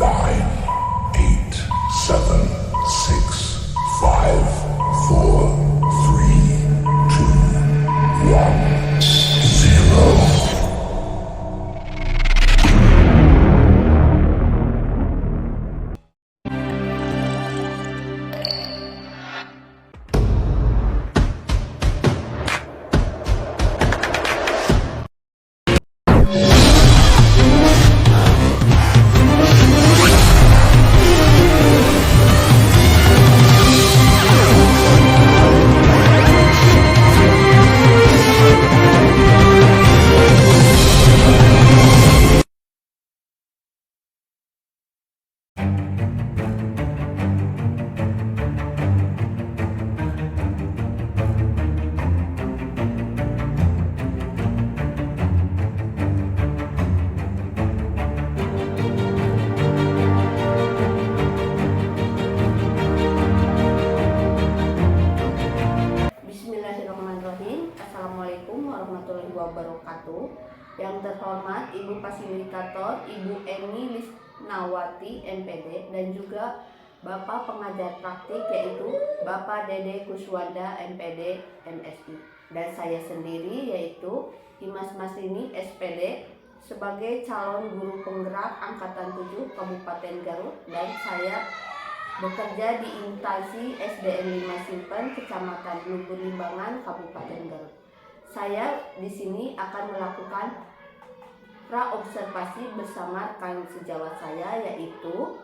nine, eight, seven, six, five, four, three, two, one, zero. Bismillahirrahmanirrahim. Assalamualaikum warahmatullahi wabarakatuh. Yang terhormat Ibu Fasilitator Ibu Eni Lisnawati MPD dan juga Bapak pengajar praktik yaitu Bapak Dede Kuswanda MPD MSI dan saya sendiri yaitu Imas Masrini SPD sebagai calon guru penggerak angkatan 7 Kabupaten Garut dan saya bekerja di instansi SDN 5 Simpen, Kecamatan Lubur Limbangan, Kabupaten Garut. Saya di sini akan melakukan praobservasi bersama rekan sejawat saya yaitu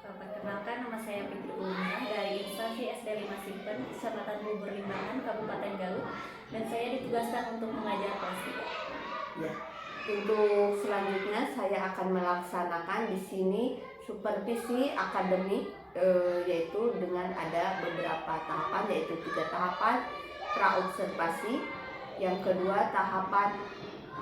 perkenalkan, nama saya Fitri Ulumah dari instansi SD 5 Simpen, Kecamatan Lubur Limbangan, Kabupaten Garut, dan saya ditugaskan untuk mengajar kelas 3. Ya. Untuk selanjutnya saya akan melaksanakan di sini supervisi akademik yaitu dengan ada beberapa tahapan yaitu 3 tahapan praobservasi, yang kedua tahapan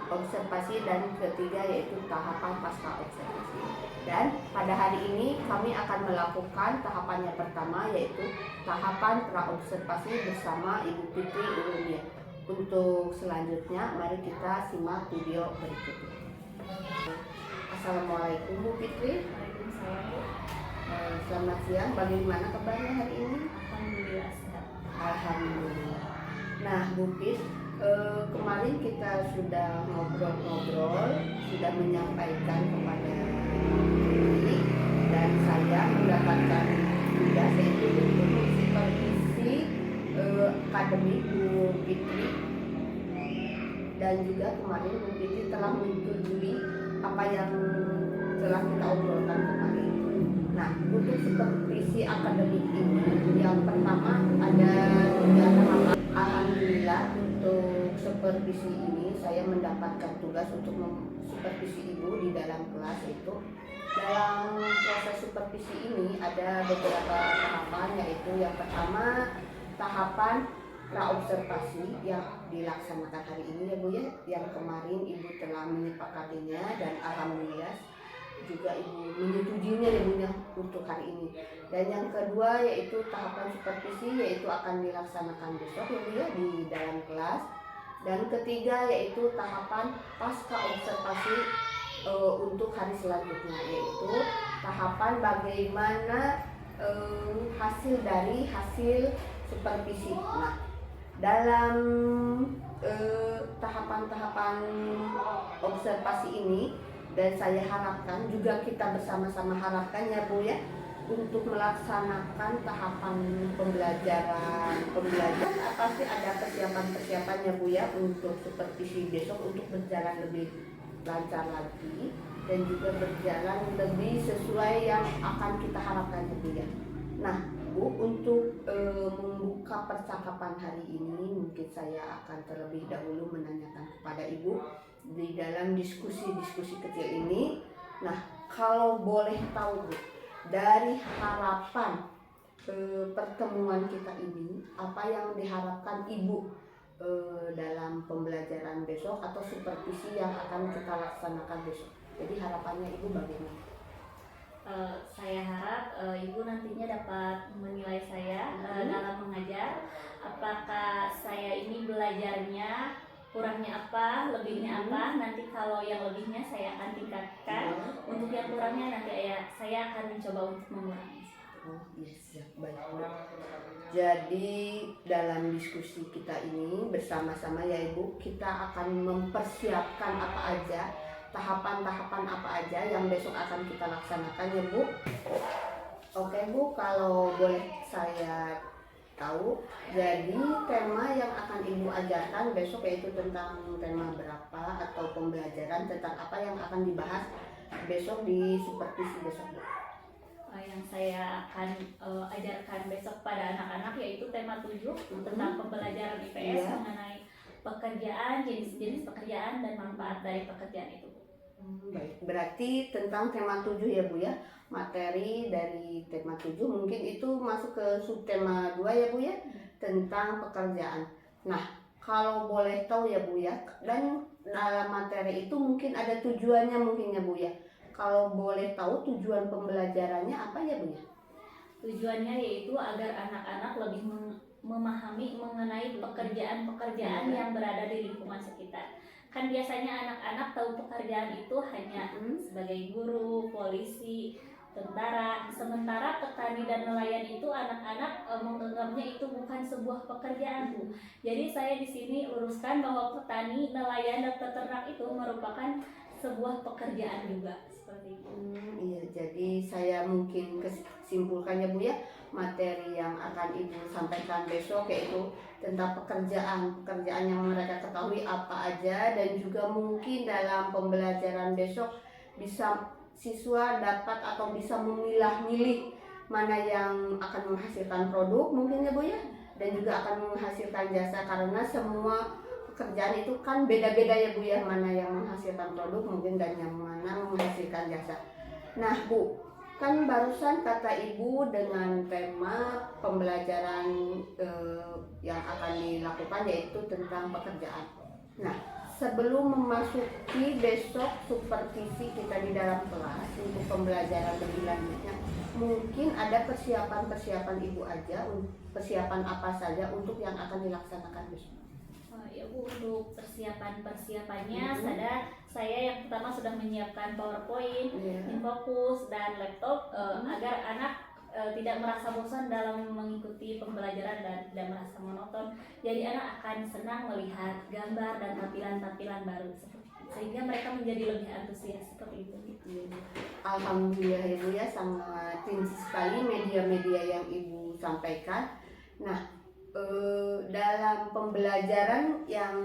observasi dan ketiga yaitu tahapan pasca observasi. Dan pada hari ini kami akan melakukan tahapan yang pertama yaitu tahapan praobservasi bersama Ibu Fitri Ulumah. Untuk selanjutnya mari kita simak video berikut ini. Assalamualaikum Bu Fitri. Waalaikumsalam Bu. Selamat siang, bagaimana kabarnya hari ini? Alhamdulillah sehat. Alhamdulillah. Nah Bu Fit, kemarin kita sudah ngobrol-ngobrol, sudah menyampaikan kepada Fitri dan saya mendapatkan tugas yaitu untuk supervisi akademik Bu Fitri, dan juga kemarin Bu Fitri telah menyetujui apa yang telah kita obrolkan kemarin. Nah, untuk supervisi akademik ini yang pertama ada 3 tahapan. Alhamdulillah untuk supervisi ini saya mendapatkan tugas untuk supervisi Ibu di dalam kelas itu. Dalam proses supervisi ini ada beberapa tahapan, yaitu yang pertama tahapan praobservasi yang dilaksanakan hari ini ya Bu ya, yang kemarin Ibu telah menyepakatinya dan alhamdulillah juga Ibu menyetujuinya ya Bu ya untuk hari ini. Dan yang kedua yaitu tahapan supervisi yaitu akan dilaksanakan besok ya Bu ya di dalam kelas. Dan ketiga yaitu tahapan pasca observasi untuk hari selanjutnya, yaitu tahapan bagaimana hasil dari hasil supervisi. Nah, dalam tahapan-tahapan observasi ini, dan saya harapkan juga kita bersama-sama harapkan ya Bu ya, untuk melaksanakan tahapan pembelajaran pasti ada persiapan-persiapannya Bu ya untuk supervisi besok untuk berjalan lebih lancar lagi dan juga berjalan lebih sesuai yang akan kita harapkan ya Bu ya. Nah Bu, untuk membuka percakapan hari ini mungkin saya akan terlebih dahulu menanyakan kepada Ibu di dalam diskusi-diskusi kecil ini. Nah, kalau boleh tahu Bu, dari harapan pertemuan kita ini, apa yang diharapkan Ibu dalam pembelajaran besok atau supervisi yang akan kita laksanakan besok? Jadi harapannya Ibu bagaimana? Saya harap Ibu nantinya dapat menilai saya dalam mengajar, apakah saya ini belajarnya kurangnya apa, lebihnya apa. Nanti kalau yang lebihnya saya akan tingkatkan. Untuk kelebihan kurangnya nanti saya akan mencoba untuk mengurangi. Oh iya, siap, baik Bu. Jadi dalam diskusi kita ini bersama-sama ya Ibu, kita akan mempersiapkan apa aja, tahapan-tahapan apa aja yang besok akan kita laksanakan ya Bu. Oke Bu, kalau boleh saya tahu, jadi tema yang akan Ibu ajarkan besok yaitu tentang tema berapa atau pembelajaran tentang apa yang akan dibahas besok di supervisi besok Bu. Yang saya akan ajarkan besok pada anak-anak yaitu tema 7 tentang pembelajaran IPS Iya. mengenai pekerjaan, jenis-jenis pekerjaan dan manfaat dari pekerjaan itu. Baik, berarti tentang tema 7 ya Bu ya. Materi dari tema 7 mungkin itu masuk ke subtema 2 ya Bu ya, tentang pekerjaan. Nah, kalau boleh tahu ya Bu ya, dan dalam materi itu mungkin ada tujuannya mungkin ya Bu ya. Kalau boleh tahu tujuan pembelajarannya apa ya Bu ya? Tujuannya yaitu agar anak-anak lebih memahami mengenai pekerjaan-pekerjaan yang berada di lingkungan sekitar. Kan biasanya anak-anak tahu pekerjaan itu hanya sebagai guru, polisi, tentara. Sementara petani dan nelayan itu anak-anak menganggapnya itu bukan sebuah pekerjaan. Jadi saya di sini luruskan bahwa petani, nelayan dan peternak itu merupakan sebuah pekerjaan juga seperti itu. Iya, jadi saya mungkin kesimpulkannya Bu ya, materi yang akan Ibu sampaikan besok yaitu tentang pekerjaan yang mereka ketahui apa aja, dan juga mungkin dalam pembelajaran besok bisa siswa dapat atau bisa memilah-milih mana yang akan menghasilkan produk mungkin ya Bu ya, dan juga akan menghasilkan jasa, karena semua pekerjaan itu kan beda-beda ya Bu ya, mana yang menghasilkan produk mungkin dan yang mana menghasilkan jasa. Nah Bu, kan barusan kata Ibu dengan tema pembelajaran yang akan dilakukan yaitu tentang pekerjaan. Nah, sebelum memasuki besok supervisi kita di dalam kelas untuk pembelajaran lebih lanjutnya, mungkin ada persiapan Ibu aja, persiapan apa saja untuk yang akan dilaksanakan besok? Ya Bu, untuk persiapannya saya yang pertama sudah menyiapkan PowerPoint, Infokus dan laptop agar anak tidak merasa bosan dalam mengikuti pembelajaran dan tidak merasa monoton. Jadi anak akan senang melihat gambar dan tampilan-tampilan baru sehingga mereka menjadi lebih antusias seperti itu. Alhamdulillah Ibu ya, sangat rinci sekali media-media yang Ibu sampaikan. Nah, dalam pembelajaran yang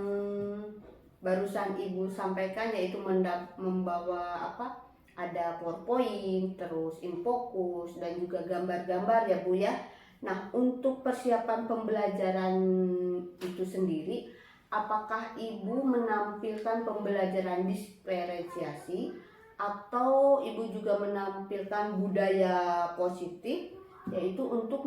barusan Ibu sampaikan yaitu membawa ada PowerPoint, terus Infokus dan juga gambar-gambar ya Bu ya. Nah, untuk persiapan pembelajaran itu sendiri, apakah Ibu menampilkan pembelajaran diferensiasi atau Ibu juga menampilkan budaya positif, yaitu untuk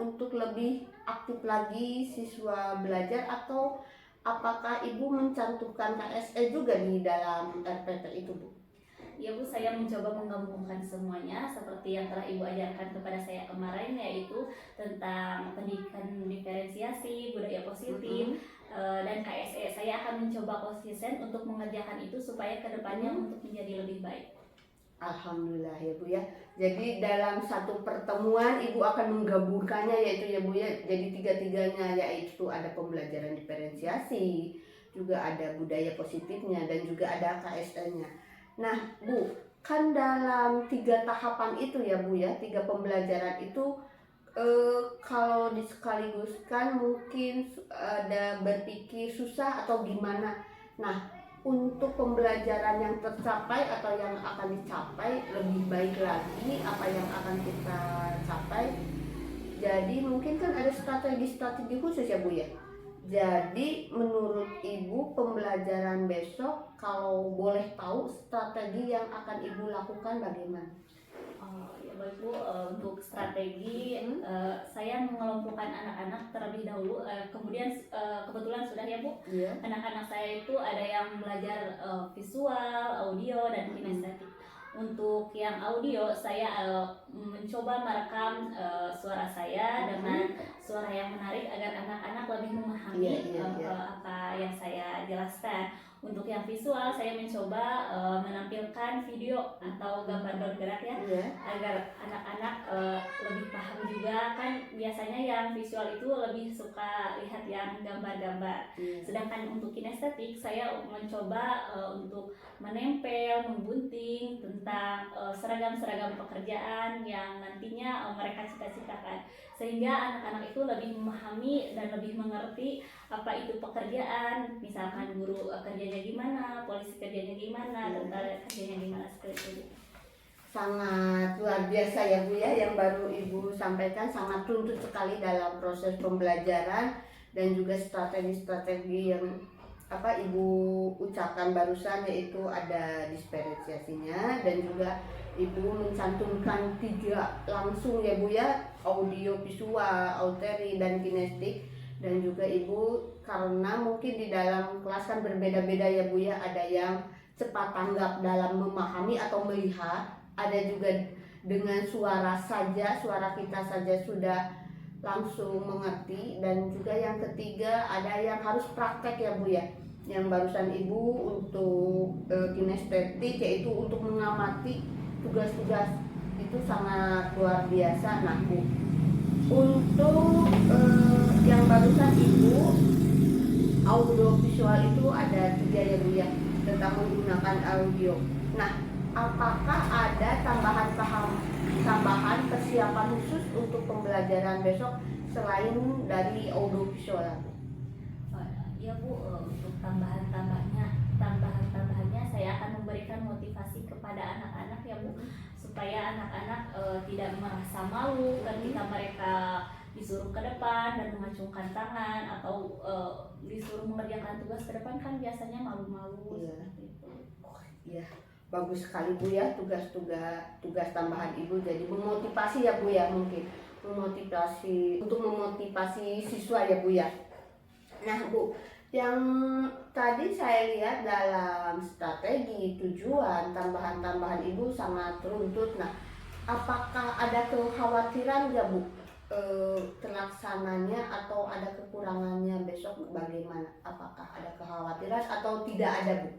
untuk lebih aktif lagi siswa belajar, atau apakah Ibu mencantumkan KSE juga di dalam RPP itu Bu? Ya Bu, saya mencoba menggabungkan semuanya seperti yang telah Ibu ajarkan kepada saya kemarin, yaitu tentang pendidikan diferensiasi, budaya positif, dan KSE. Saya akan mencoba konsisten untuk mengerjakan itu supaya kedepannya untuk menjadi lebih baik. Alhamdulillah ya Bu ya. Jadi dalam satu pertemuan Ibu akan menggabungkannya yaitu ya Bu ya, jadi tiga-tiganya, yaitu ada pembelajaran diferensiasi, juga ada budaya positifnya, dan juga ada KSN-nya. Nah Bu, kan dalam 3 tahapan itu ya Bu ya, 3 pembelajaran itu kalau disekaligus,kan mungkin ada berpikir susah atau gimana. Nah, untuk pembelajaran yang tercapai atau yang akan dicapai lebih baik lagi, apa yang akan kita capai, jadi mungkin kan ada strategi-strategi khusus ya Bu ya. Jadi menurut Ibu pembelajaran besok, kalau boleh tahu strategi yang akan Ibu lakukan bagaimana? Ya baik Bu, untuk strategi saya mengelompokkan anak-anak terlebih dahulu, kemudian kebetulan sudah ya Bu, anak-anak saya itu ada yang belajar visual, audio, dan kinestetik. Untuk yang audio saya mencoba merekam suara saya dengan suara yang menarik agar anak-anak lebih memahami apa yang saya jelaskan. Untuk yang visual saya mencoba menampilkan video atau gambar bergerak ya, Iya. agar anak-anak lebih paham juga. Kan biasanya yang visual itu lebih suka lihat yang gambar-gambar. Iya. Sedangkan untuk kinestetik saya mencoba untuk menempel, menggunting tentang seragam-seragam pekerjaan yang nantinya mereka cita-citakan, sehingga anak-anak itu lebih memahami dan lebih mengerti apa itu pekerjaan, misalkan guru kerjanya gimana, polisi kerjanya gimana, tentara kerjanya gimana, seperti itu. Sangat luar biasa ya Bu ya, yang baru Ibu sampaikan sangat tuntut sekali dalam proses pembelajaran dan juga strategi-strategi yang Ibu ucapkan barusan, yaitu ada diferensiasinya dan juga Ibu mencantumkan 3 langsung ya Bu ya, audio, visual, auditory, dan kinestik. Dan juga Ibu, karena mungkin di dalam kelas kan berbeda-beda ya Bu ya, ada yang cepat tanggap dalam memahami atau melihat, ada juga dengan suara saja, suara kita saja sudah langsung mengerti, dan juga yang ketiga ada yang harus praktek ya Bu ya, yang barusan Ibu untuk kinestetik, yaitu untuk mengamati tugas-tugas, itu sangat luar biasa. Nah Bu, untuk yang barusan Ibu audio visual itu ada 3 ya Bu ya, tentang menggunakan audio. Nah, apakah ada tambahan persiapan khusus untuk pembelajaran besok selain dari audio visual? Ya Bu, untuk tambahannya saya akan memberikan motivasi kepada anak-anak ya Bu, supaya anak-anak tidak merasa malu ketika mereka disuruh ke depan dan mengacungkan tangan atau disuruh mengerjakan tugas ke depan, kan biasanya malu-malu. Iya. Seperti itu. Iya, bagus sekali Bu ya, tugas tambahan Ibu jadi memotivasi ya Bu ya, mungkin untuk memotivasi siswa ya Bu ya. Nah Bu, yang tadi saya lihat dalam strategi, tujuan, tambahan Ibu sangat runtut. Nah, apakah ada kekhawatiran ya Bu terlaksananya, atau ada kekurangannya besok bagaimana? Apakah ada kekhawatiran atau tidak ada Bu?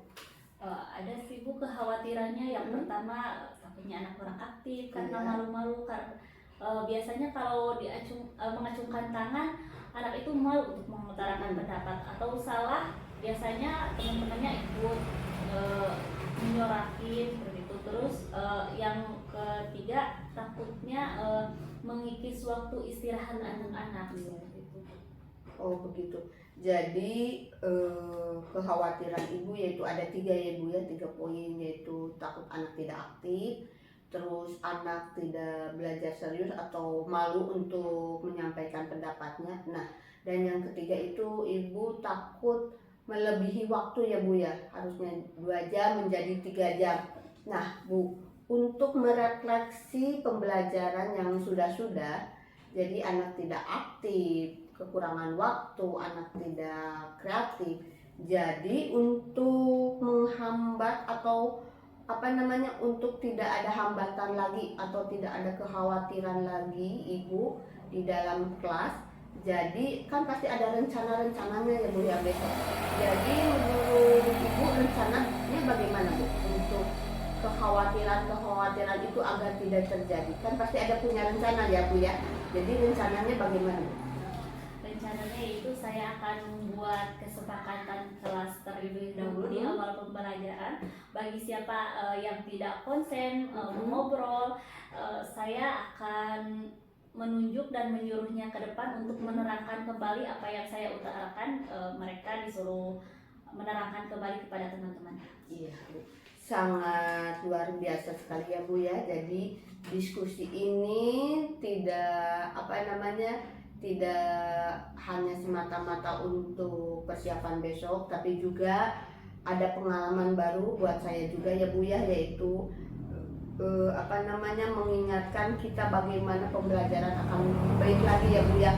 Ada sih Bu kekhawatirannya. Yang pertama, takutnya anak kurang aktif karena malu-malu, karena biasanya kalau mengacungkan tangan, anak itu malu untuk mengutarakan pendapat, atau salah biasanya teman-temannya ikut menyorakin seperti itu. Terus yang ketiga, takutnya mengikis waktu istirahat anak-anak seperti itu. Oh begitu. Jadi kekhawatiran Ibu yaitu ada 3 ya Bu ya, 3 poin, yaitu takut anak tidak aktif, terus anak tidak belajar serius atau malu untuk menyampaikan pendapatnya. Nah, dan yang ketiga itu Ibu takut melebihi waktu ya Bu ya, harusnya 2 jam menjadi 3 jam. Nah Bu, untuk merefleksi pembelajaran yang sudah-sudah, jadi anak tidak aktif, kekurangan waktu, anak tidak kreatif. Jadi untuk menghambat atau untuk tidak ada hambatan lagi atau tidak ada kekhawatiran lagi Ibu di dalam kelas, jadi kan pasti ada rencana-rencananya ya Bu ya besok. Jadi menurut Ibu rencananya bagaimana Bu untuk kekhawatiran itu agar tidak terjadi? Kan pasti ada punya rencana ya Bu ya. Jadi rencananya bagaimana Bu? Rencananya itu saya akan membuat kesepakatan kelas terlebih dahulu di awal pembelajaran. Bagi siapa yang tidak konsen mengobrol, saya akan menunjuk dan menyuruhnya ke depan untuk menerangkan kembali apa yang saya utarakan. Mereka disuruh menerangkan kembali kepada teman-teman. Iya Bu, sangat luar biasa sekali ya Bu ya. Jadi diskusi ini tidak tidak hanya semata-mata untuk persiapan besok, tapi juga ada pengalaman baru buat saya juga ya Bu ya, yaitu mengingatkan kita bagaimana pembelajaran akan lebih baik lagi ya Bu ya.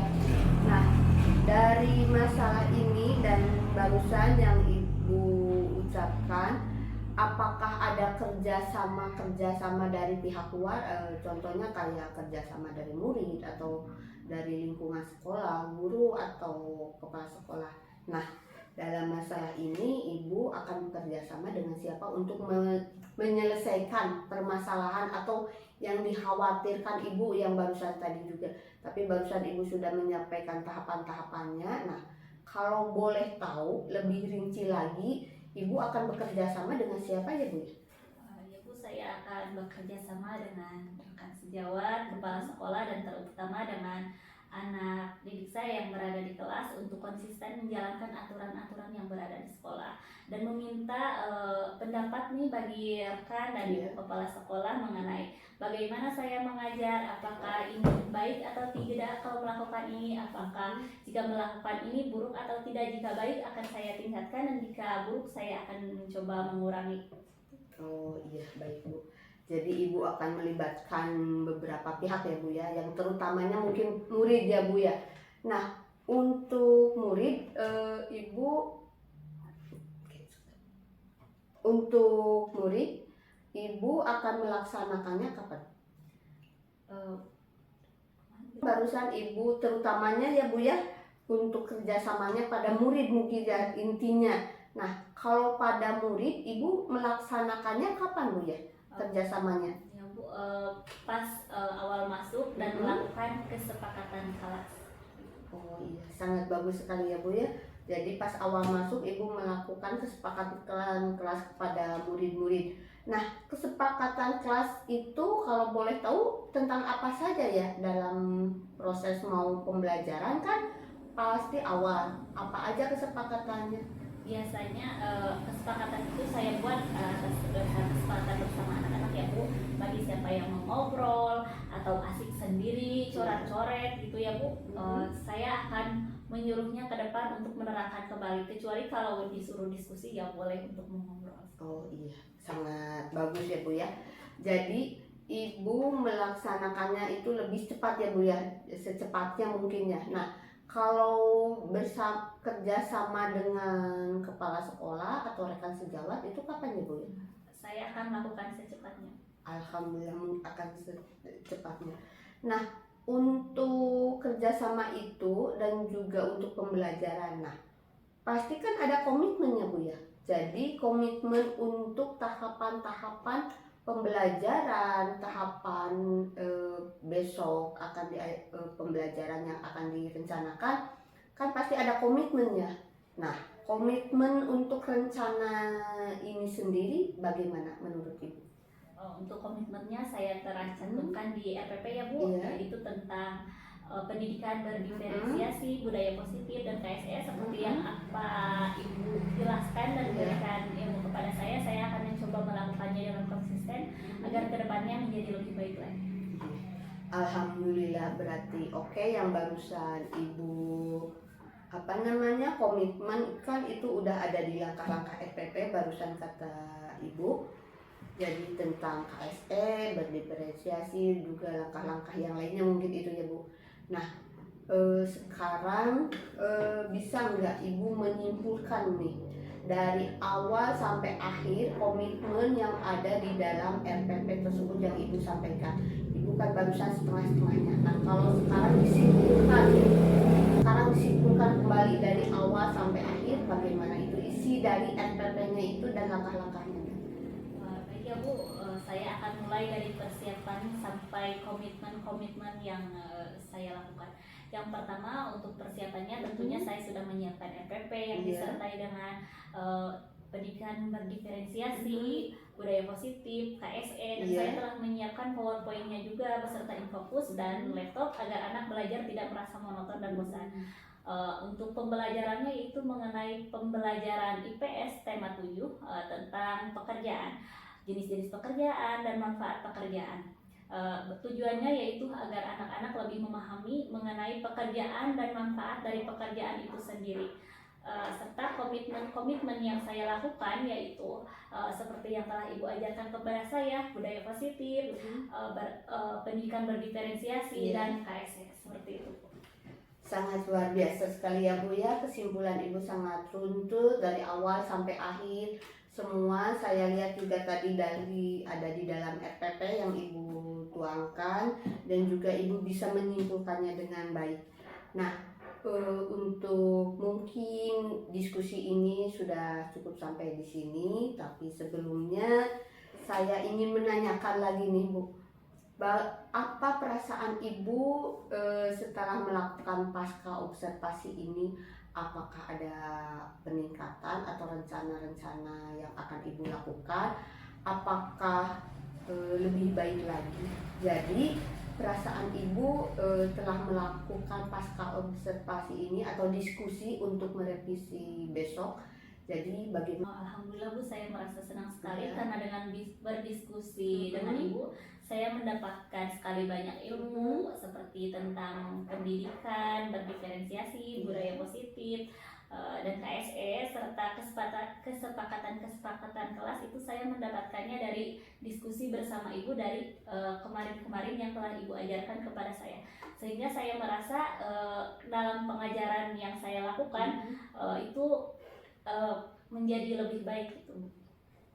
Nah, dari masalah ini dan barusan yang Ibu ucapkan, apakah ada kerjasama dari pihak luar, contohnya kayak kerjasama dari murid atau dari lingkungan sekolah, guru atau kepala sekolah. Nah, dalam masalah ini ibu akan bekerja sama dengan siapa untuk menyelesaikan permasalahan atau yang dikhawatirkan ibu yang barusan tadi juga. Tapi barusan ibu sudah menyampaikan tahapan-tahapannya. Nah, kalau boleh tahu lebih rinci lagi, ibu akan bekerja sama dengan siapa ya Bu? Ya Bu, saya akan bekerja sama dengan rekan sejawat, kepala sekolah, dan terutama dengan anak didik saya yang berada di kelas untuk konsisten menjalankan aturan-aturan yang berada di sekolah, dan meminta pendapat nih bagi rekan dan ibu kepala sekolah mengenai bagaimana saya mengajar, apakah ini baik atau tidak kalau melakukan ini, apakah jika melakukan ini buruk atau tidak, jika baik akan saya tingkatkan dan jika buruk saya akan mencoba mengurangi. Oh iya, baik Bu. Jadi ibu akan melibatkan beberapa pihak ya Bu ya, yang terutamanya mungkin murid ya Bu ya. Nah, untuk murid ibu akan melaksanakannya kapan? Barusan ibu terutamanya ya Bu ya, untuk kerjasamanya pada murid mungkin ya intinya. Nah, kalau pada murid ibu melaksanakannya kapan Bu ya? Kerjasamanya ya Bu, pas awal masuk dan melakukan kesepakatan kelas. Oh iya, sangat bagus sekali ya Bu ya. Jadi pas awal masuk ibu melakukan kesepakatan kelas kepada murid-murid. Nah, kesepakatan kelas itu kalau boleh tahu tentang apa saja ya dalam proses mau pembelajaran kan pasti awal. Apa aja kesepakatannya? Biasanya kesepakatan itu saya buat kesepakatan bersama anak-anak ya Bu, bagi siapa yang mau ngobrol atau asik sendiri coret-coret gitu ya Bu. Saya akan menyuruhnya ke depan untuk menerangkan kembali, kecuali kalau disuruh diskusi ya boleh untuk mengobrol. Oh iya, sangat bagus ya Bu ya. Jadi ibu melaksanakannya itu lebih cepat ya Bu ya, secepatnya mungkin ya. Nah, kalau kerja sama dengan kepala sekolah atau rekan sejawat itu kapan ya Bu? Saya akan melakukan secepatnya. Alhamdulillah akan secepatnya. Nah, untuk kerjasama itu dan juga untuk pembelajaran, nah pasti kan ada komitmennya Bu ya. Jadi komitmen untuk tahapan-tahapan pembelajaran, tahapan besok akan pembelajaran yang akan direncanakan kan pasti ada komitmennya. Nah, komitmen untuk rencana ini sendiri bagaimana menurut Ibu? Untuk komitmennya saya cantumkan di RPP ya Bu, yaitu tentang pendidikan berdiferensiasi, budaya positif, dan KSE seperti yang apa Ibu jelaskan dan berikan ilmu kepada saya akan mencoba melakukannya dengan konsisten agar kedepannya menjadi lebih baik lagi. Alhamdulillah, berarti oke yang barusan Ibu komitmen kan itu udah ada di langkah-langkah RPP barusan kata Ibu. Jadi tentang KSE, berdiferensiasi, juga langkah-langkah yang lainnya mungkin itu ya Bu. Nah, sekarang bisa nggak Ibu menyimpulkan nih dari awal sampai akhir komitmen yang ada di dalam RPP tersebut yang Ibu sampaikan? Ibu kan barusan setengah-setengahnya. Nah, kalau sekarang disimpulkan kembali dari awal sampai akhir, bagaimana itu isi dari RPP-nya itu dan langkah-langkahnya? Ya Bu, saya akan mulai dari persiapan sampai komitmen yang saya lakukan. Yang pertama untuk persiapannya tentunya saya sudah menyiapkan RPP yang disertai dengan pendidikan berdiferensiasi, budaya positif, KSE, dan saya telah menyiapkan PowerPoint-nya juga beserta infocus dan laptop agar anak belajar tidak merasa monoton dan bosan. Untuk pembelajarannya itu mengenai pembelajaran IPS tema 7 tentang pekerjaan, jenis-jenis pekerjaan dan manfaat pekerjaan. Tujuannya yaitu agar anak-anak lebih memahami mengenai pekerjaan dan manfaat dari pekerjaan itu sendiri. Serta komitmen yang saya lakukan yaitu seperti yang telah Ibu ajarkan kepada saya, budaya positif, pendidikan berdiferensiasi, dan KSE, seperti itu. Sangat luar biasa sekali ya Bu ya, kesimpulan Ibu sangat runtut dari awal sampai akhir. Semua saya lihat juga tadi ada di dalam RPP yang Ibu tuangkan dan juga Ibu bisa menyimpulkannya dengan baik. Nah, Untuk mungkin diskusi ini sudah cukup sampai di sini, tapi sebelumnya saya ingin menanyakan lagi nih Bu, apa perasaan Ibu setelah melakukan pasca observasi ini? Apakah ada peningkatan atau rencana-rencana yang akan Ibu lakukan? Apakah lebih baik lagi? Jadi perasaan Ibu telah melakukan pasca observasi ini atau diskusi untuk merevisi besok. Jadi bagaimana? Alhamdulillah Bu, saya merasa senang sekali Ya. karena dengan berdiskusi dengan Ibu, saya mendapatkan sekali banyak ilmu seperti tentang pendidikan, berdiferensiasi, budaya positif, dan KSE serta kesepakatan kelas itu saya mendapatkannya dari diskusi bersama Ibu dari kemarin-kemarin yang telah Ibu ajarkan kepada saya, sehingga saya merasa dalam pengajaran yang saya lakukan itu menjadi lebih baik itu.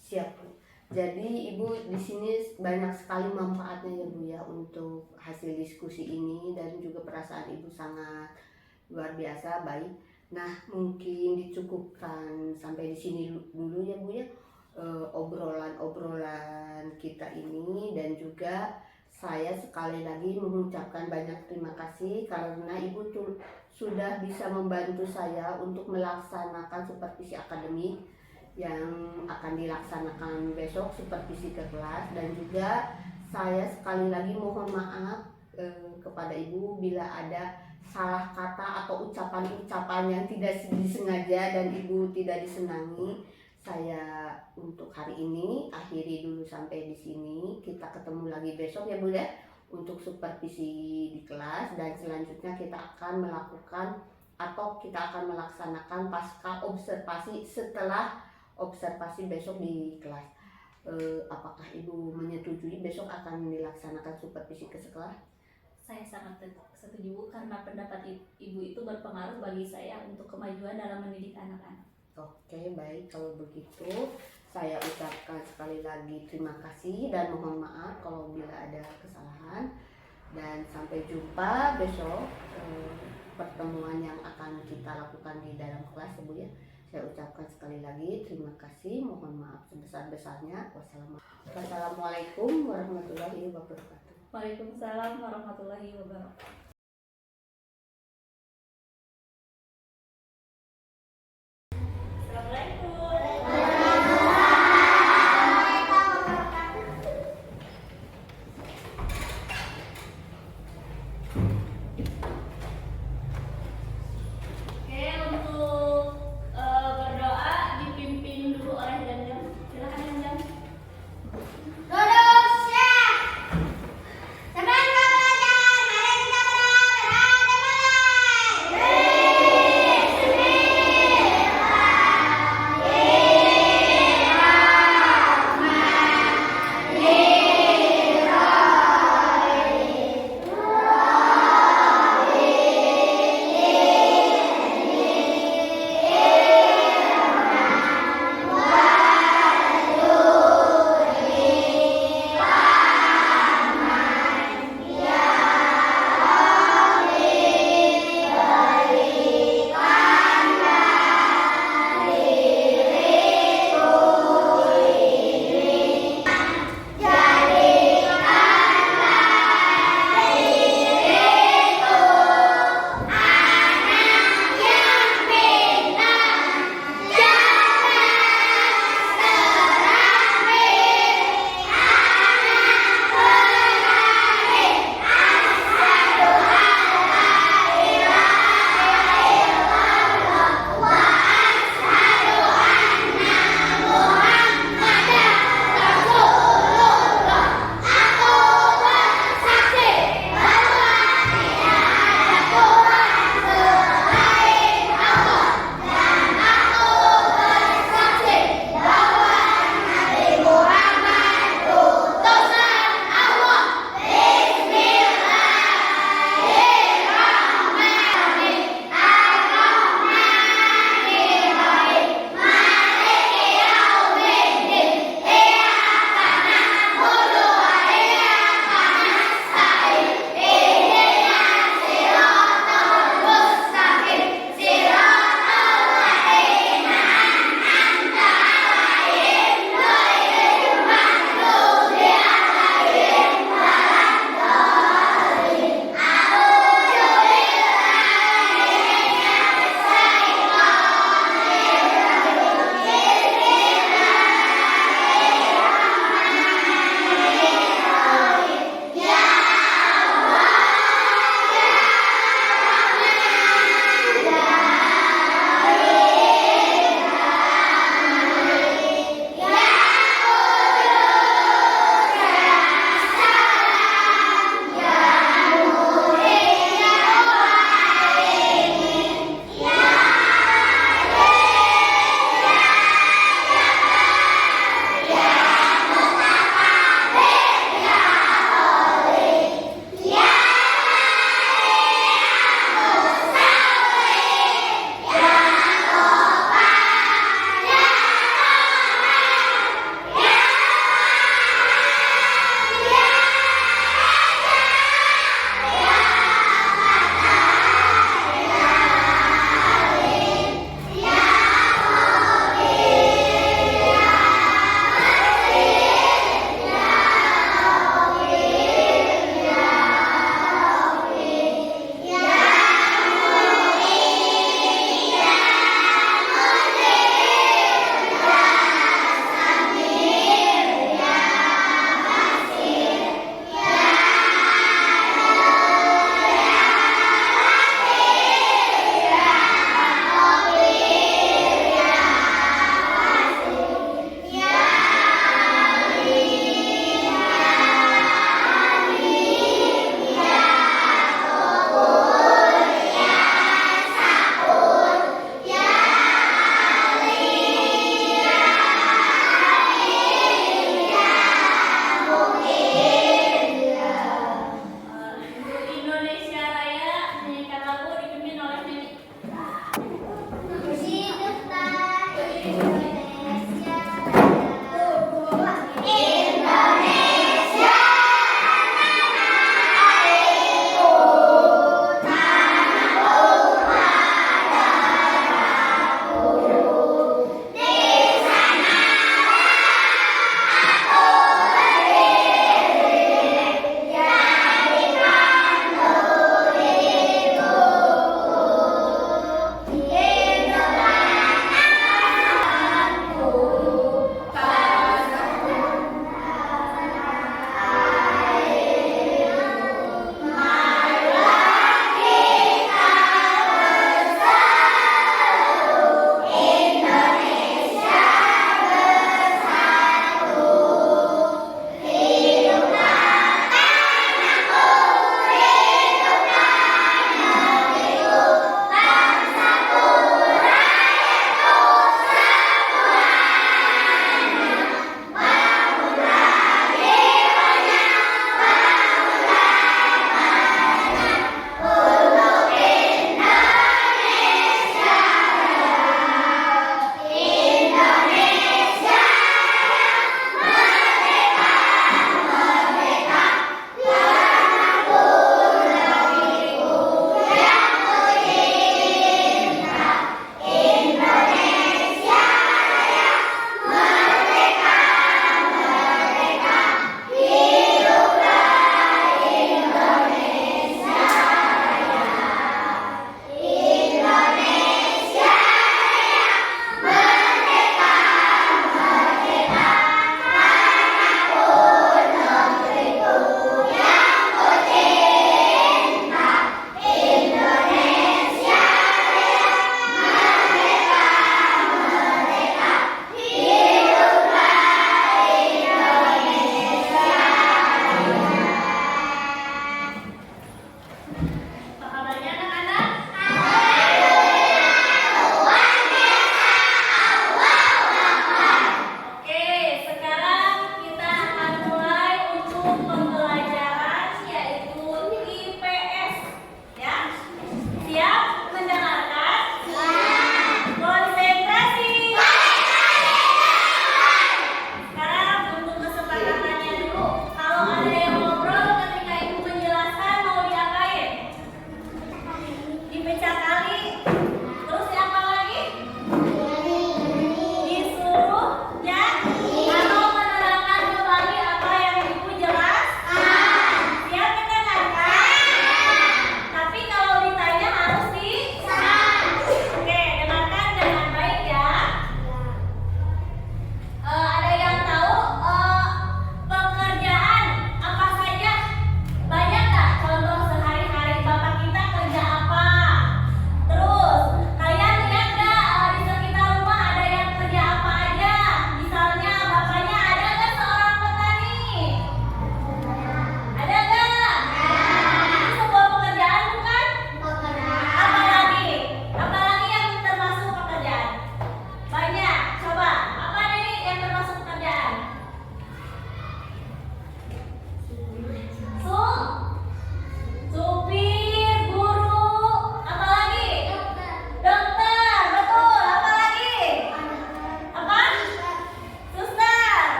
Siap Bu. Jadi Ibu di sini banyak sekali manfaatnya ya Bu ya untuk hasil diskusi ini, dan juga perasaan Ibu sangat luar biasa baik. Nah, mungkin dicukupkan sampai di sini dulu ya Bu ya, obrolan kita ini, dan juga saya sekali lagi mengucapkan banyak terima kasih karena Ibu sudah bisa membantu saya untuk melaksanakan supervisi akademik yang akan dilaksanakan besok, supervisi ke kelas. Dan juga saya sekali lagi mohon maaf kepada Ibu bila ada salah kata atau ucapan-ucapan yang tidak disengaja dan Ibu tidak disenangi. Saya untuk hari ini akhiri dulu sampai di sini. Kita ketemu lagi besok ya Bu ya untuk supervisi di kelas, dan selanjutnya kita akan melakukan atau kita akan melaksanakan pasca observasi setelah observasi besok di kelas. Apakah Ibu menyetujui besok akan dilaksanakan supervisi ke sekolah? Saya sangat setuju Bu, karena pendapat Ibu itu berpengaruh bagi saya untuk kemajuan dalam mendidik anak-anak. Oke, baik, kalau begitu saya ucapkan sekali lagi terima kasih dan mohon maaf kalau bila ada kesalahan, dan sampai jumpa besok pertemuan yang akan kita lakukan di dalam kelas ya Bu ya. Saya ucapkan sekali lagi terima kasih, mohon maaf sebesar-besarnya. Wassalamualaikum warahmatullahi wabarakatuh. Waalaikumsalam warahmatullahi wabarakatuh.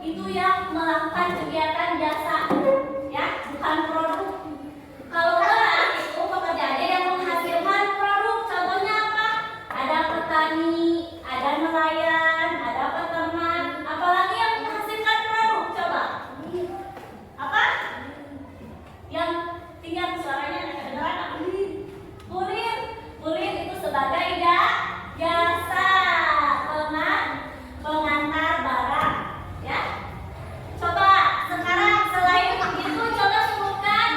itu yang melakukan kegiatan jasa, ya, bukan produk. Kalau orang itu pekerjaannya yang menghasilkan produk, contohnya apa? Ada petani, ada nelayan, ada peternak, apalagi yang menghasilkan produk, coba. Apa? Yang tinggal suaranya nggak kedengeran apa? Kurir, kurir itu sebagai jasa pengantar barang, ya. Coba sekarang selain itu coba sebutkan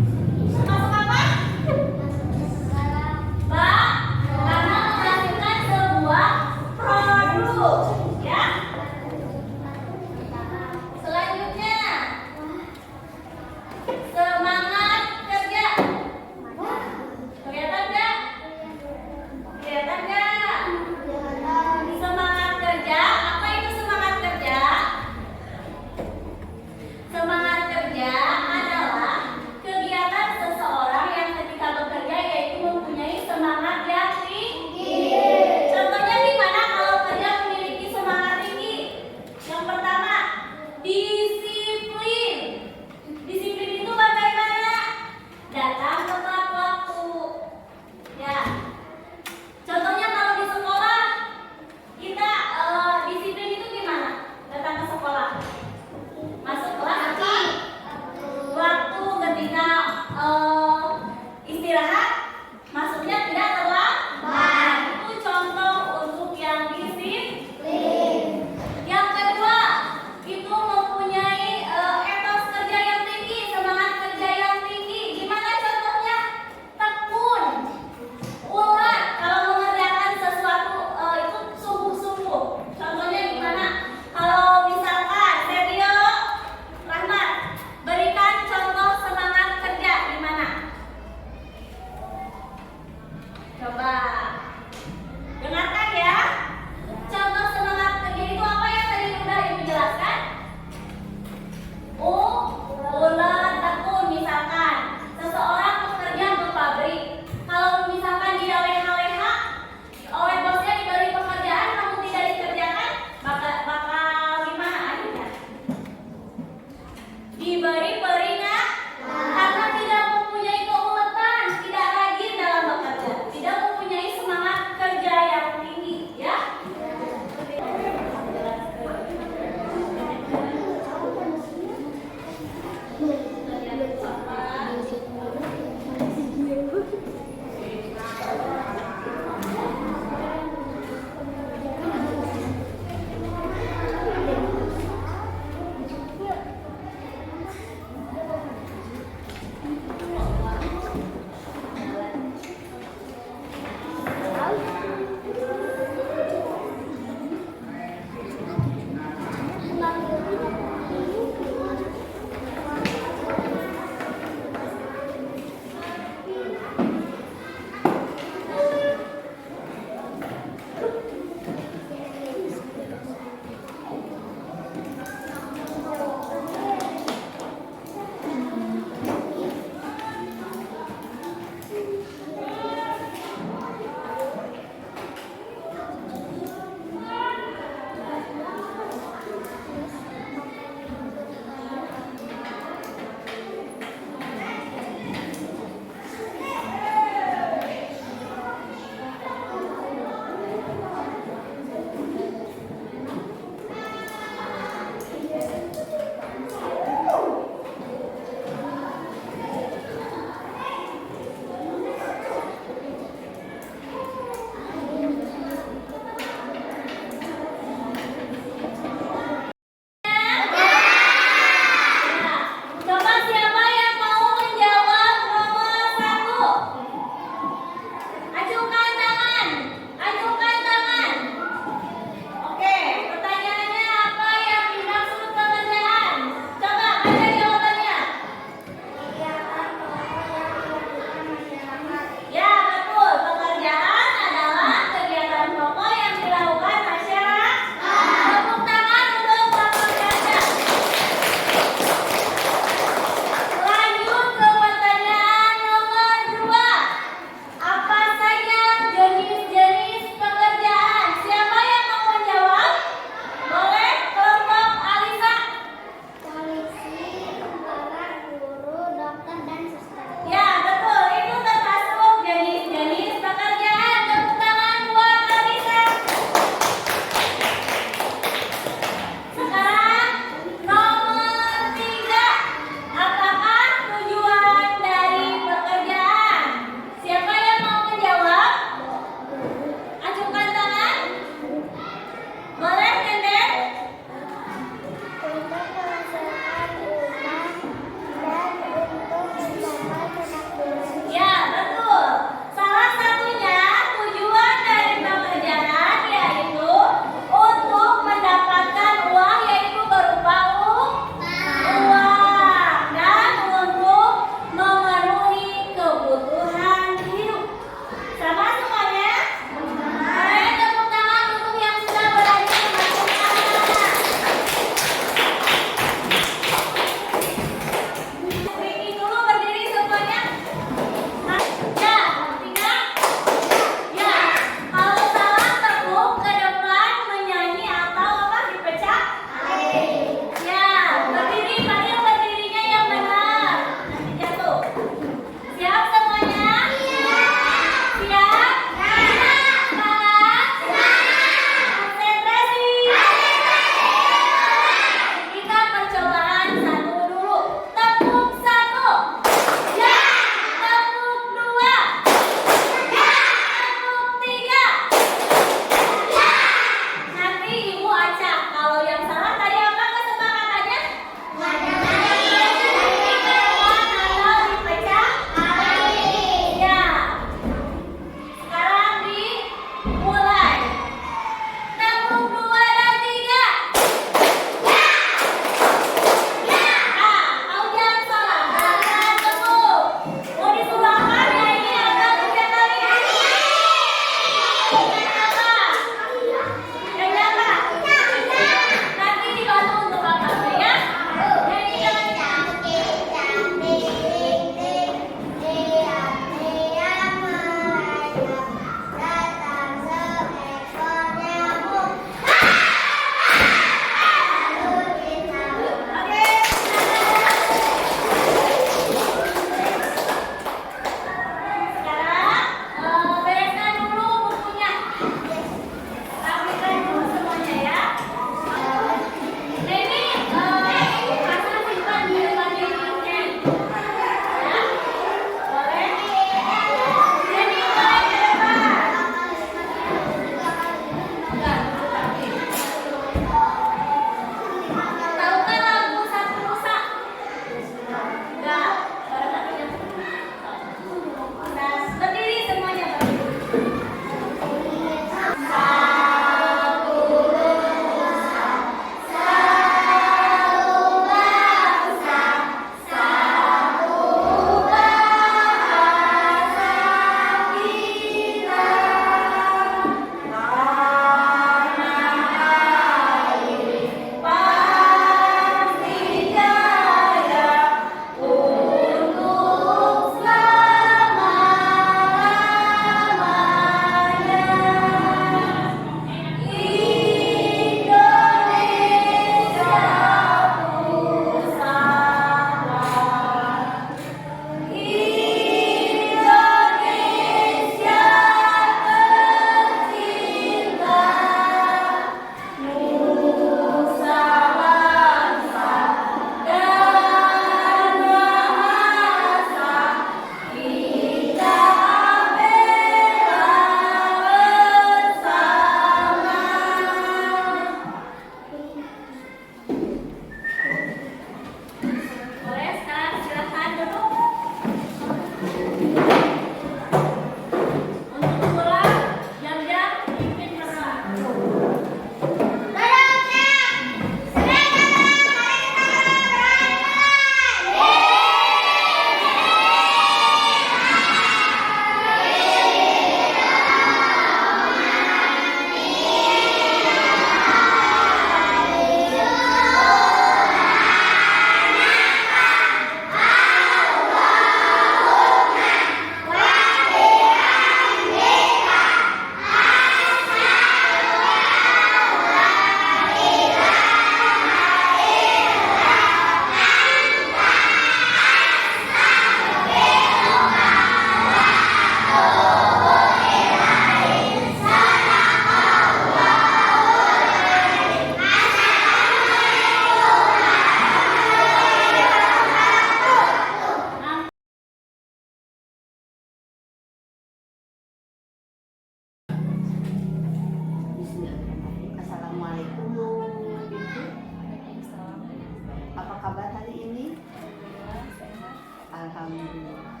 Alhamdulillah.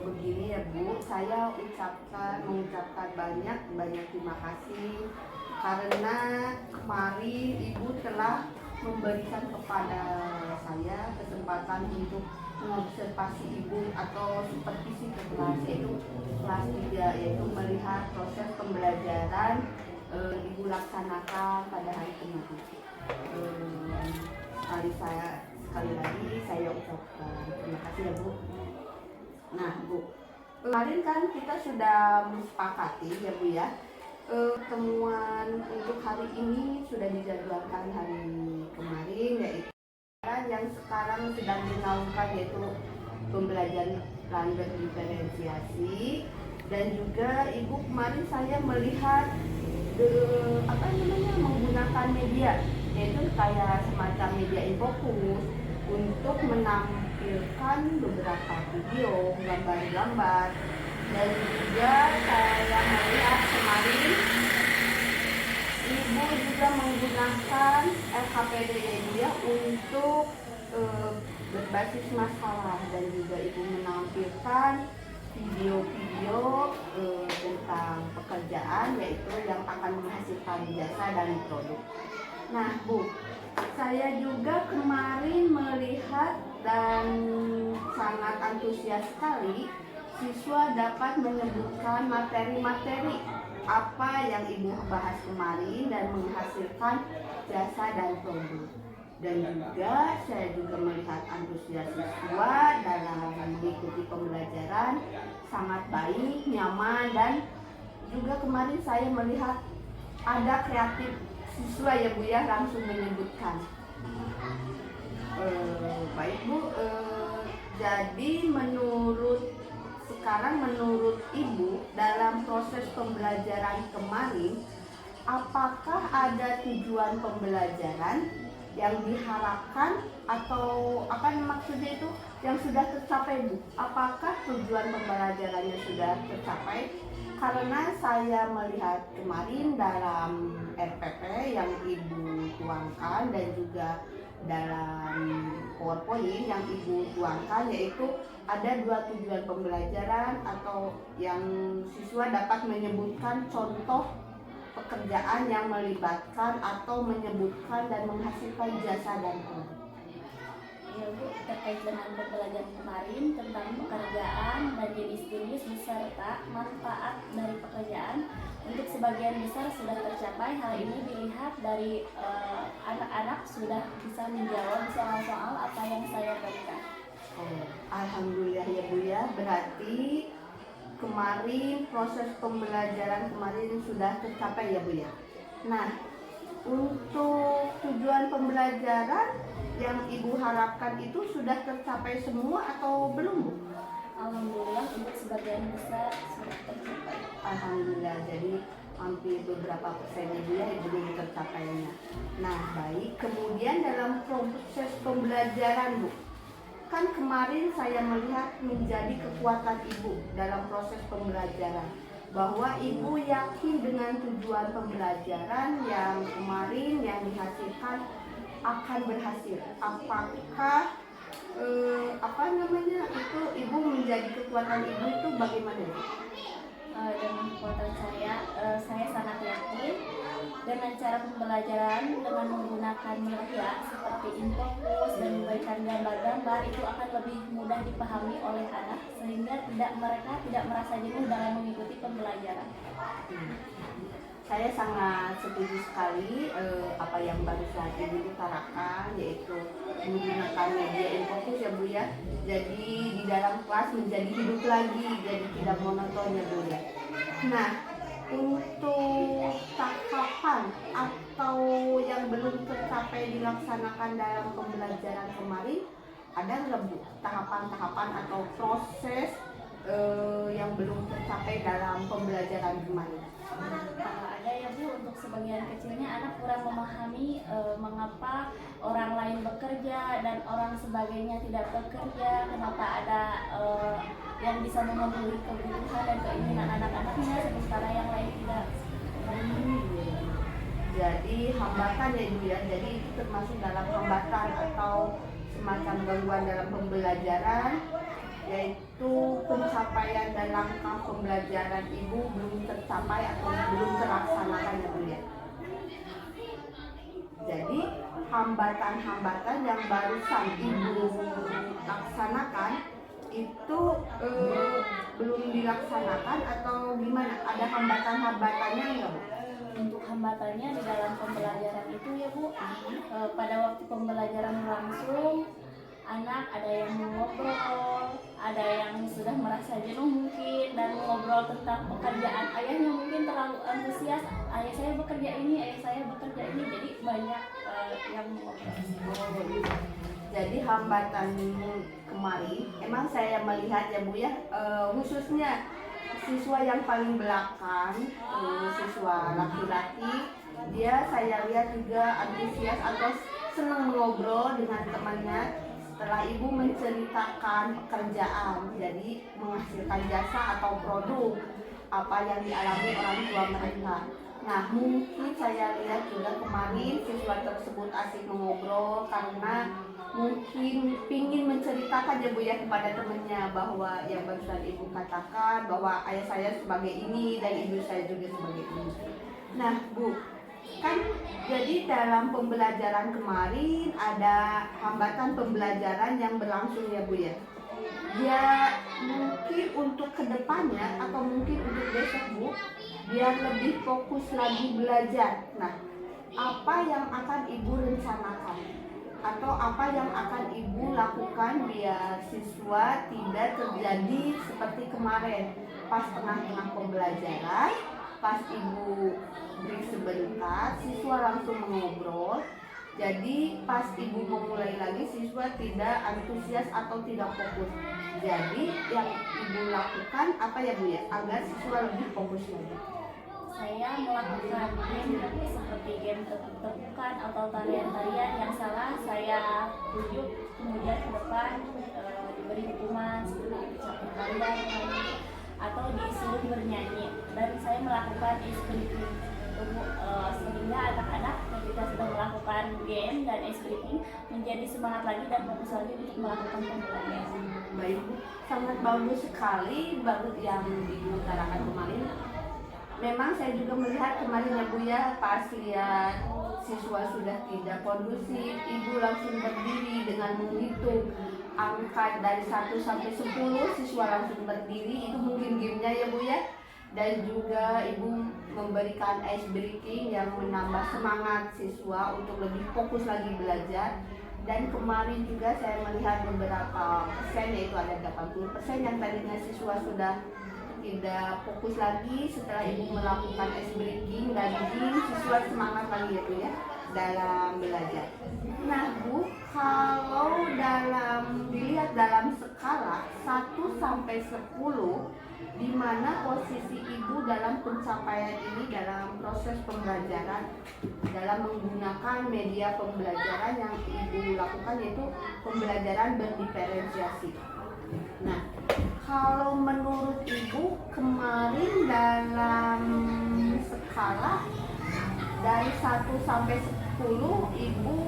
Begini ya Bu, saya mengucapkan banyak terima kasih karena kemarin Ibu telah memberikan kepada saya kesempatan untuk mengobservasi Ibu atau supervisi ke kelas, yaitu kelas 3, yaitu melihat proses pembelajaran Ibu laksanakan pada hari kemarin. Sekali lagi saya ucapkan terima kasih ya Bu. Nah Bu, kemarin kan kita sudah mensepakati ya Bu ya, temuan untuk hari ini sudah dijadwalkan hari kemarin, yaitu yang sekarang sedang dinaungkan, yaitu pembelajaran berdiferensiasi. Dan juga Ibu kemarin saya melihat menggunakan media, yaitu kayak semacam media infokus untuk menampilkan beberapa video, gambar-gambar. Dan juga saya melihat kemarin Ibu juga menggunakan LKPD ya untuk berbasis masalah, dan juga Ibu menampilkan video-video tentang pekerjaan, yaitu yang akan menghasilkan jasa dan produk. Nah Bu, saya juga kemarin melihat dan sangat antusias sekali siswa dapat menyebutkan materi-materi apa yang Ibu bahas kemarin dan menghasilkan jasa dan produk. Dan juga saya juga melihat antusias siswa dalam mengikuti pembelajaran sangat baik, nyaman, dan juga kemarin saya melihat ada kreatif siswa ya Bu ya, langsung menyebutkan. Baik Bu, jadi menurut Ibu dalam proses pembelajaran kemarin, apakah ada tujuan pembelajaran yang diharapkan atau maksudnya itu yang sudah tercapai Bu? Apakah tujuan pembelajarannya sudah tercapai? Karena saya melihat kemarin dalam RPP yang Ibu tuangkan dan juga dalam PowerPoint yang Ibu tuangkan, yaitu ada 2 tujuan pembelajaran atau yang siswa dapat menyebutkan contoh pekerjaan yang melibatkan atau menyebutkan dan menghasilkan jasa dan produk. Ya Bu, terkait dengan pembelajaran kemarin tentang pekerjaan dan jenis-jenis beserta manfaat dari pekerjaan, untuk sebagian besar sudah tercapai. Hal ini dilihat dari anak-anak sudah bisa menjawab soal-soal apa yang saya berikan. Alhamdulillah ya Bu ya, berarti kemarin proses pembelajaran kemarin sudah tercapai ya Bu ya. Nah, untuk tujuan pembelajaran yang Ibu harapkan itu sudah tercapai semua atau belum Bu? Alhamdulillah untuk sebagian besar sudah tercapai. Alhamdulillah, jadi hampir beberapa persen Bu ya belum tercapainya. Nah baik, kemudian dalam proses pembelajaran Bu, kan kemarin saya melihat menjadi kekuatan Ibu dalam proses pembelajaran, bahwa Ibu yakin dengan tujuan pembelajaran yang kemarin yang dihasilkan akan berhasil. Apakah itu Ibu menjadi kekuatan Ibu itu bagaimana? Dengan kekuatan saya sangat yakin dengan cara pembelajaran dengan menggunakan media seperti infokus dan memberikan gambar-gambar, itu akan lebih mudah dipahami oleh anak sehingga mereka tidak merasa jenuh dalam mengikuti pembelajaran. Saya sangat setuju sekali apa yang barusan Ibu utarakan, yaitu menggunakan media infokus ya Bu ya. Jadi di dalam kelas menjadi hidup lagi, jadi tidak monoton ya Bu ya. Nah, untuk tahapan atau yang belum tercapai dilaksanakan dalam pembelajaran kemarin, ada nggak Bu tahapan-tahapan atau proses yang belum tercapai dalam pembelajaran kemarin? Ada ya Bu, untuk sebagian kecilnya anak kurang memahami mengapa orang lain bekerja dan orang sebagainya tidak bekerja, kenapa ada yang bisa memenuhi kebutuhan dan keinginan anak-anaknya sementara yang lain tidak. Jadi hambatan ya Bu ya, jadi itu termasuk dalam hambatan atau semacam gangguan dalam pembelajaran, yaitu pencapaian dan langkah pembelajaran ibu belum tercapai atau belum terlaksanakan ya Bu ya. Jadi hambatan-hambatan yang barusan ibu laksanakan itu belum dilaksanakan atau gimana? Ada hambatan-hambatannya nggak Bu? Untuk hambatannya di dalam pembelajaran itu ya Bu, pada waktu pembelajaran berlangsung, anak ada yang mengobrol, ada yang sudah merasa jenuh mungkin dan mengobrol tentang pekerjaan ayahnya, mungkin terlalu antusias, ayah saya bekerja ini, ayah saya bekerja ini, jadi banyak yang mengobrol. Jadi hambatan kemarin, emang saya melihat ya Bu ya, khususnya siswa yang paling belakang, siswa laki-laki, dia saya lihat juga antusias atau senang mengobrol dengan temannya setelah ibu menceritakan pekerjaan, jadi menghasilkan jasa atau produk apa yang dialami orang tua mereka. Nah, mungkin saya lihat juga kemarin siswa tersebut asik mengobrol karena mungkin ingin menceritakan ya Bu ya kepada temannya bahwa yang barusan ibu katakan bahwa ayah saya sebagai ini dan ibu saya juga sebagai ini. Nah Bu, kan jadi dalam pembelajaran kemarin ada hambatan pembelajaran yang berlangsung ya Bu ya. Ya mungkin untuk kedepannya atau mungkin untuk besok Bu, biar lebih fokus lagi belajar. Nah, apa yang akan ibu rencanakan? Atau apa yang akan ibu lakukan biar siswa tidak terjadi seperti kemarin pas tengah-tengah pembelajaran, pas ibu break sebentar, siswa langsung mengobrol. Jadi pas ibu memulai lagi siswa tidak antusias atau tidak fokus. Jadi yang ibu lakukan apa ya Bu ya, agar siswa lebih fokus lagi? Saya melakukan game seperti game tepuk-tepukan atau tarian-tarian yang salah saya tunjuk, kemudian ke depan diberi hukuman seperti ucapan tarian atau disuruh bernyanyi, dan saya melakukan ice breaking sehingga anak-anak ketika sudah melakukan game dan ice breaking menjadi semangat lagi dan fokus lagi untuk melakukan pembelajaran. Baik Bu, sangat bagus sekali baru yang diutarakan kemarin. Memang saya juga melihat kemarin ya Bu ya, pas lihat siswa sudah tidak kondusif, ibu langsung berdiri dengan menghitung angka dari 1 sampai 10, siswa langsung berdiri, itu mungkin gamenya ya Bu ya. Dan juga ibu memberikan ice breaking yang menambah semangat siswa untuk lebih fokus lagi belajar. Dan kemarin juga saya melihat beberapa persen, yaitu ada 80% yang tadinya siswa sudah tidak fokus lagi setelah ibu melakukan ice breaking dan siswa semangat lagi ya Bu ya dalam belajar. Nah Bu, kalau dilihat dalam skala 1 sampai 10, di mana posisi ibu dalam pencapaian ini dalam proses pembelajaran dalam menggunakan media pembelajaran yang ibu lakukan, yaitu pembelajaran berdiferensiasi. Nah, kalau menurut ibu kemarin dalam skala dari 1 sampai 10, ibu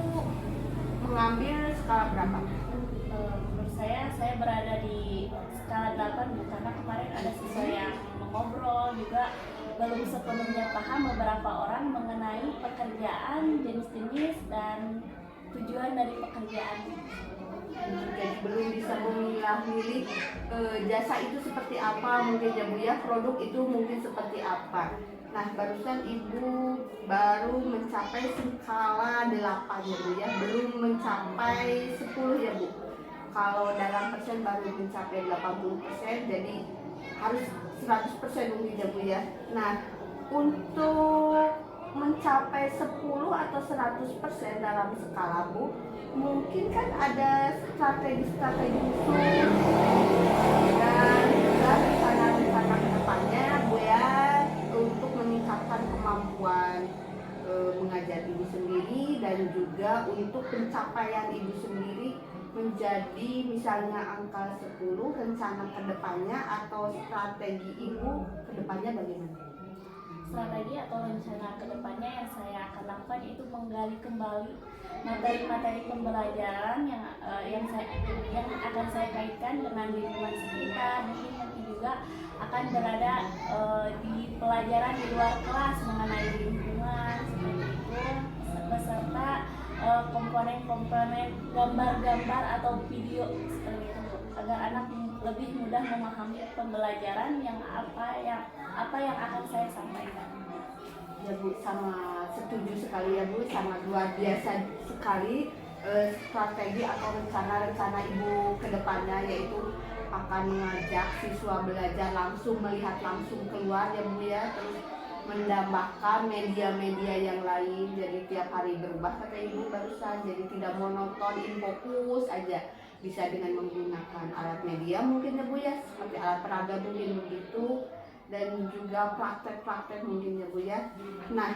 mengambil skala berapa? Menurut saya berada di skala 8 Bu, karena kemarin ada siswa yang mengobrol juga belum sepenuhnya paham beberapa orang mengenai pekerjaan, jenis-jenis dan tujuan dari pekerjaan. Jadi belum bisa memilah-milih jasa itu seperti apa mungkin ya Bu ya, produk itu mungkin seperti apa. Nah barusan ibu baru mencapai skala 8 ya Bu ya, belum mencapai 10 ya Bu. Kalau dalam persen baru mencapai 80%, jadi harus 100% mungkin ya Bu ya. Nah untuk mencapai 10 atau 100% dalam skala Bu, mungkin kan ada strategi-strategi khusus dan juga rencana-rencana ke depannya Bu ya untuk meningkatkan kemampuan mengajar ibu sendiri dan juga untuk pencapaian ibu sendiri menjadi misalnya angka 10, rencana ke depannya atau strategi ibu ke depannya bagaimana? strategi atau rencana kedepannya yang saya akan lakukan yaitu menggali kembali materi-materi pembelajaran yang akan saya kaitkan dengan lingkungan sekitar. Mungkin nanti juga akan berada di pelajaran di luar kelas mengenai lingkungan seperti itu, beserta komponen-komponen gambar-gambar atau video seperti itu, agar anak lebih mudah memahami pembelajaran yang apa yang akan saya sampaikan. Ya Bu, sama setuju sekali ya Bu, sangat luar biasa sekali strategi atau rencana-rencana Ibu ke depannya, yaitu akan mengajak siswa belajar langsung, melihat langsung keluar ya Bu ya, terus menambahkan media-media yang lain, jadi tiap hari berubah kata Ibu barusan, jadi tidak monoton, fokus aja, bisa dengan menggunakan alat media mungkin ya Bu ya, seperti alat peraga mungkin begitu, dan juga praktek-praktek mungkin ya Bu ya. Nah,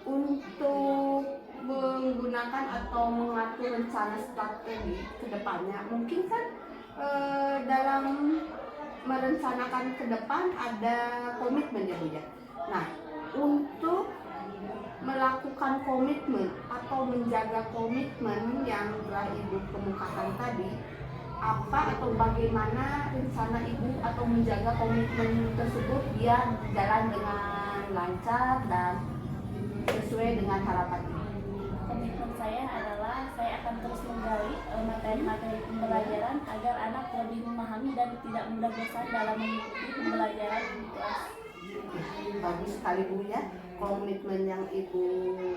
untuk menggunakan atau mengatur rencana strategi ke depannya, mungkin kan dalam merencanakan ke depan ada komitmen ya Bu ya. Nah, untuk melakukan komitmen atau menjaga komitmen yang telah Ibu kemukakan tadi, apa atau bagaimana rencana Ibu atau menjaga komitmen tersebut biar jalan dengan lancar dan sesuai dengan harapan Ibu? Komitmen saya adalah saya akan terus menggali materi-materi pembelajaran agar anak lebih memahami dan tidak mudah bosan dalam mengikuti pembelajaran di kelas. Bagus sekali Bu ya, komitmen yang Ibu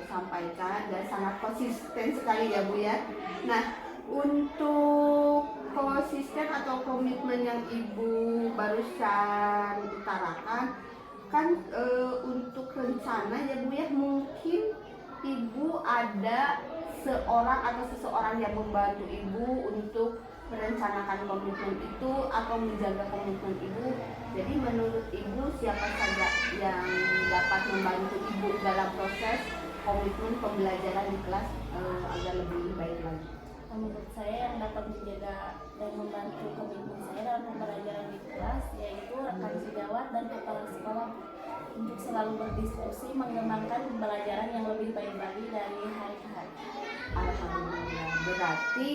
sampaikan dan sangat konsisten sekali ya Bu ya. Nah, untuk konsisten atau komitmen yang Ibu barusan utarakan kan untuk rencana ya Bu ya, mungkin Ibu ada seorang atau seseorang yang membantu Ibu untuk merencanakan komitmen itu atau menjaga komitmen Ibu. Jadi menurut Ibu siapa saja yang dapat membantu Ibu dalam proses komitmen pembelajaran di kelas agar lebih baik lagi? Menurut saya yang dapat menjaga dan membantu komitmen saya dalam pembelajaran di kelas yaitu rekan sejawat dan kepala sekolah, untuk selalu berdiskusi mengembangkan pembelajaran yang lebih baik lagi dari hari ke hari. Alhamdulillah, berarti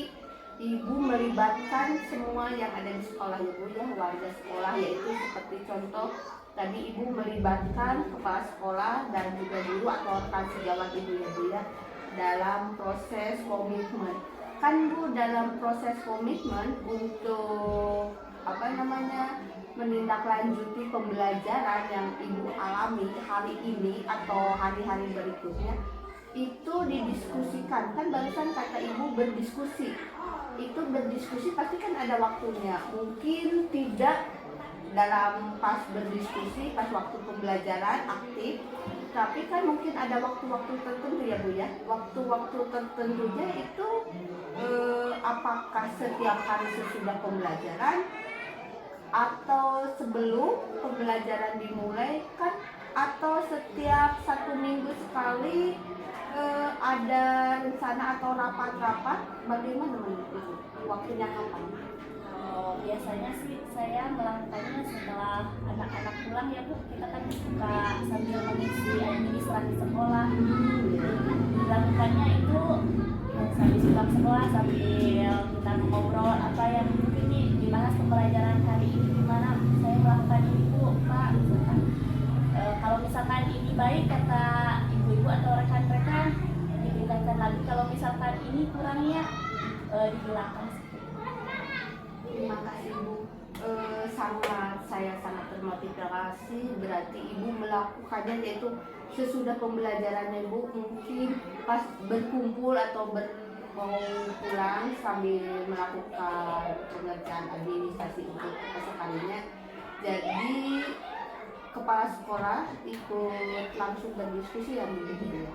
Ibu melibatkan semua yang ada di sekolah ya Bu ya, warga sekolah, yaitu seperti contoh tadi Ibu melibatkan kepala sekolah dan juga guru atau rekan sejawat Ibu ya Bu ya dalam proses komitmen. Kan Bu, dalam proses komitmen untuk menindaklanjuti pembelajaran yang Ibu alami hari ini atau hari-hari berikutnya itu didiskusikan. Kan barusan kata Ibu berdiskusi, itu berdiskusi pasti kan ada waktunya, mungkin tidak dalam pas berdiskusi pas waktu pembelajaran aktif, tapi kan mungkin ada waktu-waktu tertentu ya Bu ya. Waktu-waktu tertentunya itu apakah setiap hari sesudah pembelajaran atau sebelum pembelajaran dimulai kan, atau setiap 1 minggu sekali ada rencana atau rapat-rapat, bagaimana itu? Waktunya kapan? Biasanya sih saya melakukannya setelah anak-anak pulang ya Bu. Kita kan suka sambil mengisi administrasi sekolah. Dilakukannya itu sambil pulang sekolah, sambil kita ngobrol apa yang mungkin nih dibahas pembelajaran hari ini gimana. Saya melakukan ini Bu, Pak, misalkan kalau misalkan ini baik kata ibu-ibu atau rekan-rekan ditingkatkan lagi, kalau misalkan ini kurangnya dihilangkan. Terima kasih Bu, saya sangat termotivasi. Berarti Ibu melakukannya yaitu sesudah pembelajarannya Bu, mungkin pas berkumpul atau mau pulang sambil melakukan pengerjaan administrasi untuk sekalinya. Jadi kepala sekolah ikut langsung berdiskusi ya mungkin ya.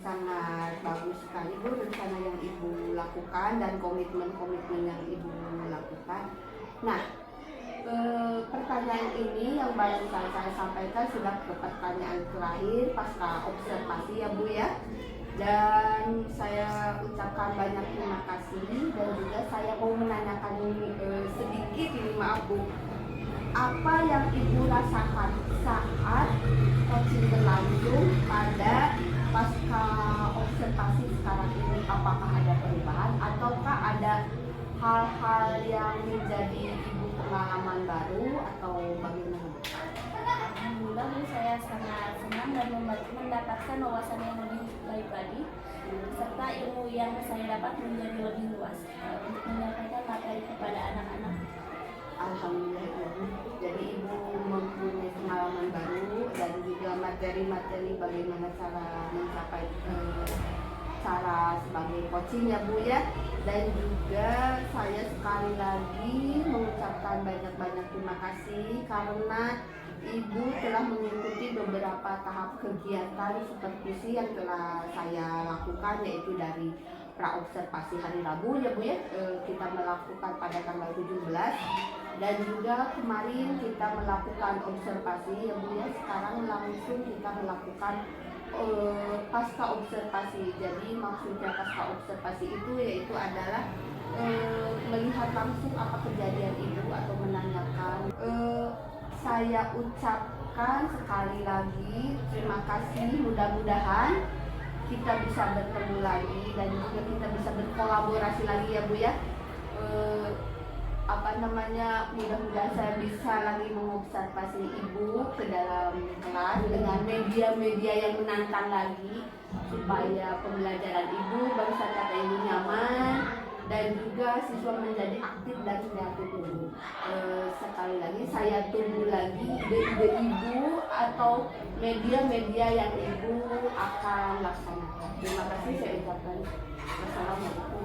Sangat bagus sekali Bu rencana yang Ibu lakukan dan komitmen-komitmen yang Ibu lakukan. Nah, pertanyaan ini yang baru saya sampaikan sudah ke pertanyaan terakhir pasca observasi ya Bu ya. Dan saya ucapkan banyak terima kasih, dan juga saya mau menanyakan sedikit ini, maaf Bu. apa yang ibu rasakan saat coaching berlangsung pada pasca observasi sekarang ini? Apakah ada perubahan ataukah ada hal-hal yang menjadi ibu pengalaman baru atau bagaimana? Alhamdulillah Bu, saya sangat senang dan mendapatkan wawasan yang lebih baik lagi, serta ilmu yang saya dapat menjadi lebih luas untuk menyampaikan materi kepada anak-anak. Alhamdulillah Ibu. Jadi Ibu mempunyai pengalaman baru dan juga materi-materi bagaimana cara mencapai cara sebagai coaching ya Bu ya. Dan juga saya sekali lagi mengucapkan banyak-banyak terima kasih karena Ibu telah mengikuti beberapa tahap kegiatan supervisi yang telah saya lakukan, yaitu dari praobservasi hari Rabu ya Bu ya, kita melakukan pada tanggal 17, dan juga kemarin kita melakukan observasi ya Bu ya. Sekarang langsung kita melakukan pasca observasi. Jadi maksudnya pasca observasi itu yaitu adalah melihat langsung apa kejadian Ibu atau menanyakan. Saya ucapkan sekali lagi terima kasih, mudah-mudahan kita bisa bertemu lagi dan juga kita bisa berkolaborasi lagi ya Bu ya. Mudah-mudahan saya bisa lagi mengobservasi Ibu ke dalam kelas dengan media-media yang menantang lagi, supaya pembelajaran Ibu barusan kata Ibu nyaman dan juga siswa menjadi aktif dan kreatif Ibu. Sekali lagi saya tunggu lagi ide-ide Ibu atau media-media yang Ibu akan laksanakan. Terima kasih, saya ucapkan wassalamualaikum.